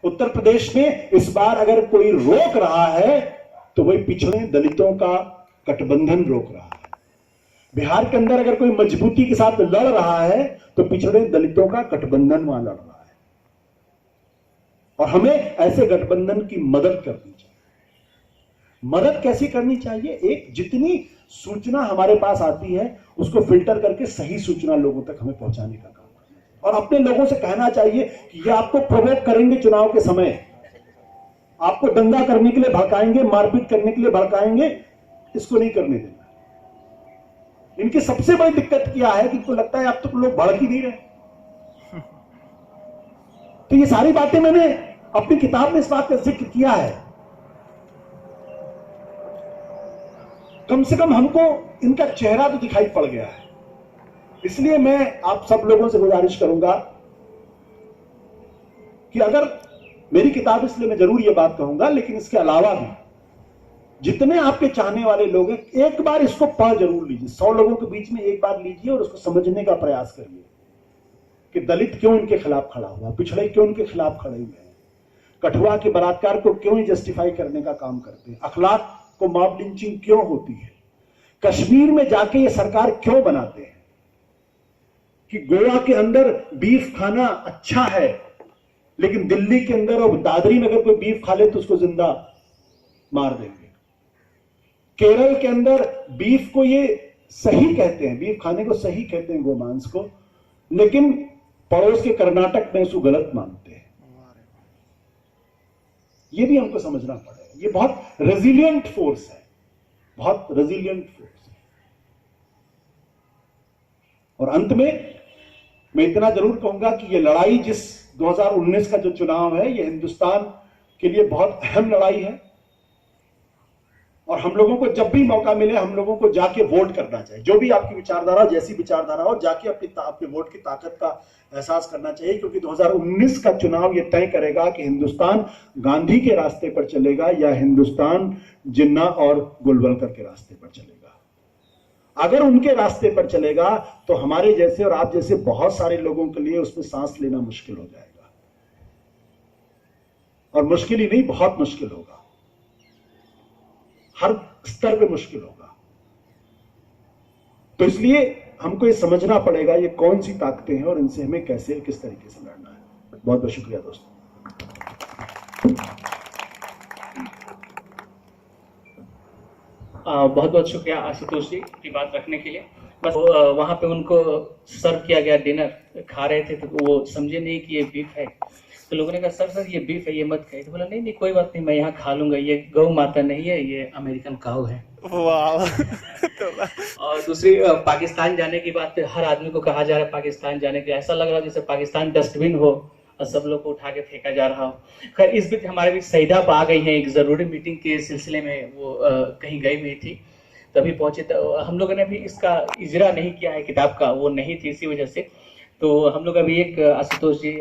उत्तर प्रदेश में इस बार अगर कोई रोक रहा है तो वही पिछड़े दलितों का गठबंधन रोक रहा है। बिहार के अंदर अगर कोई मजबूती के साथ लड़ रहा है तो पिछड़े दलितों का गठबंधन वहां लड़ रहा है, और हमें ऐसे गठबंधन की मदद करनी चाहिए। मदद कैसी करनी चाहिए? एक, जितनी सूचना हमारे पास आती है उसको फिल्टर करके सही सूचना लोगों तक हमें पहुंचाने का काम करना चाहिए, और अपने लोगों से कहना चाहिए कि ये आपको प्रोवोक करेंगे, चुनाव के समय आपको दंगा करने के लिए भड़काएंगे, मारपीट करने के लिए भड़काएंगे, इसको नहीं करने देना। इनकी सबसे बड़ी दिक्कत क्या है कि इनको लगता है अब तक लोग भड़क ही नहीं रहे। तो ये सारी बातें मैंने अपनी किताब में इस बात का जिक्र किया है। कम से कम हमको इनका चेहरा तो दिखाई पड़ गया है। इसलिए मैं आप सब लोगों से गुजारिश करूंगा कि अगर मेरी किताब, इसलिए मैं जरूर ये बात कहूंगा, लेकिन इसके अलावा भी जितने आपके चाहने वाले लोग हैं, एक बार इसको पढ़ जरूर लीजिए। 100 लोगों के बीच में एक बार लीजिए और उसको समझने का प्रयास करिए कि दलित क्यों इनके खिलाफ खड़ा हुआ, पिछड़े क्यों इनके खिलाफ खड़े हुए हैं, कठुआ के बलात्कार को क्यों जस्टिफाई करने का काम करते हैं, अखलाक को मॉब लिंचिंग क्यों होती है, कश्मीर में जाके ये सरकार क्यों बनाते हैं, कि गोवा के अंदर बीफ खाना अच्छा है लेकिन दिल्ली के अंदर और दादरी में अगर कोई बीफ खा ले तो उसको जिंदा मार देंगे। केरल के अंदर बीफ को ये सही कहते हैं, बीफ खाने को सही कहते हैं, गोमांस को, लेकिन पड़ोस के कर्नाटक में इसको गलत मानते हैं। ये भी हमको समझना पड़ेगा। ये बहुत रेजिलियंट फोर्स है, बहुत रेजिलियंट फोर्स है। और अंत में मैं इतना जरूर कहूंगा कि ये लड़ाई, जिस 2019 का जो चुनाव है, ये हिंदुस्तान के लिए बहुत अहम लड़ाई है, और हम लोगों को जब भी मौका मिले हम लोगों को जाके वोट करना चाहिए। जो भी आपकी विचारधारा, जैसी विचारधारा हो, जाके अपने वोट की ताकत का एहसास करना चाहिए, क्योंकि 2019 का चुनाव ये तय करेगा कि हिंदुस्तान गांधी के रास्ते पर चलेगा या हिंदुस्तान जिन्ना और गोलवलकर के रास्ते पर चलेगा। अगर उनके रास्ते पर चलेगा तो हमारे जैसे और आप जैसे बहुत सारे लोगों के लिए उसमें सांस लेना मुश्किल हो जाएगा, और मुश्किल ही नहीं, बहुत मुश्किल होगा, हर स्तर पे मुश्किल होगा। तो इसलिए हमको ये समझना पड़ेगा ये कौन सी ताकतें हैं और इनसे हमें कैसे, किस तरीके से लड़ना है। बहुत बहुत शुक्रिया दोस्तों। बहुत बहुत शुक्रिया आशुतोष जी की बात रखने के लिए। बस वहाँ पे उनको सर्व किया गया डिनर, खा रहे थे तो वो समझे नहीं कि ये बीफ है, तो लोगों ने कहा सर ये बीफ है, ये मत खाइए। तो बोला नहीं कोई बात नहीं, मैं यहाँ खा लूंगा, ये गौ माता नहीं है, ये अमेरिकन काऊ है। और दूसरी, पाकिस्तान जाने की बात, हर आदमी को कहा जा रहा है पाकिस्तान जाने के लिए, ऐसा लग रहा है जैसे पाकिस्तान डस्टबिन हो और सब लोग को उठा के फेंका जा रहा हो। खैर इस बीच हमारे बीच सईदा आ गई है, एक जरूरी मीटिंग के सिलसिले में वो कहीं गई हुई थी, तभी पहुंचे। तो हम लोगों ने अभी इसका इजरा नहीं किया है किताब का, वो नहीं थी इसी वजह से। तो हम लोग अभी एक आशुतोष जी